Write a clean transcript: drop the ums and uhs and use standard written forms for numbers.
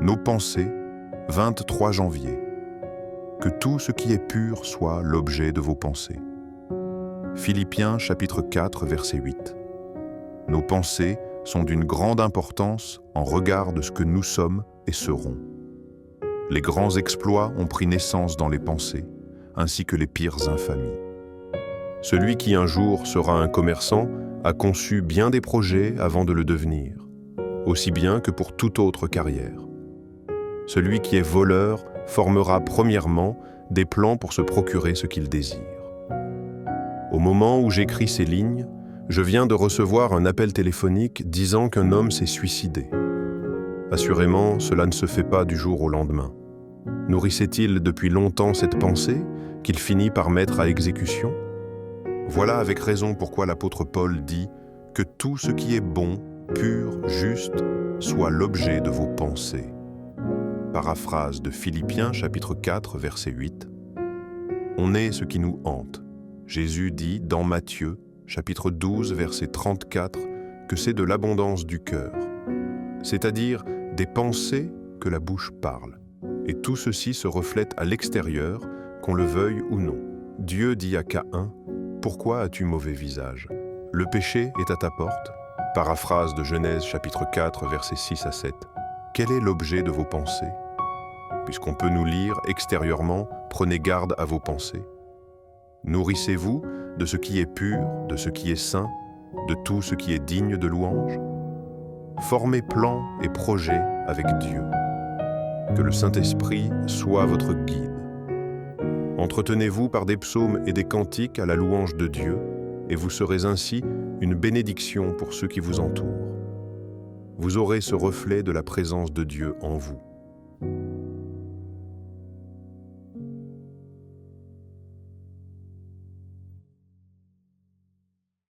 Nos pensées, 23 janvier. Que tout ce qui est pur soit l'objet de vos pensées. Philippiens chapitre 4, verset 8. Nos pensées sont d'une grande importance en regard de ce que nous sommes et serons. Les grands exploits ont pris naissance dans les pensées, ainsi que les pires infamies. Celui qui un jour sera un commerçant a conçu bien des projets avant de le devenir, aussi bien que pour toute autre carrière. Celui qui est voleur formera premièrement des plans pour se procurer ce qu'il désire. Au moment où j'écris ces lignes, je viens de recevoir un appel téléphonique disant qu'un homme s'est suicidé. Assurément, cela ne se fait pas du jour au lendemain. Nourrissait-il depuis longtemps cette pensée qu'il finit par mettre à exécution? Voilà avec raison pourquoi l'apôtre Paul dit que tout ce qui est bon, pur, juste, soit l'objet de vos pensées. Paraphrase de Philippiens chapitre 4, verset 8. On est ce qui nous hante. Jésus dit dans Matthieu chapitre 12, verset 34, que c'est de l'abondance du cœur, c'est-à-dire des pensées que la bouche parle. Et tout ceci se reflète à l'extérieur, qu'on le veuille ou non. Dieu dit à Caïn, « Pourquoi as-tu mauvais visage? Le péché est à ta porte ?» Paraphrase de Genèse chapitre 4, versets 6 à 7. Quel est l'objet de vos pensées? Puisqu'on peut nous lire extérieurement, prenez garde à vos pensées. Nourrissez-vous de ce qui est pur, de ce qui est saint, de tout ce qui est digne de louange. Formez plans et projets avec Dieu. Que le Saint-Esprit soit votre guide. Entretenez-vous par des psaumes et des cantiques à la louange de Dieu, et vous serez ainsi une bénédiction pour ceux qui vous entourent. Vous aurez ce reflet de la présence de Dieu en vous.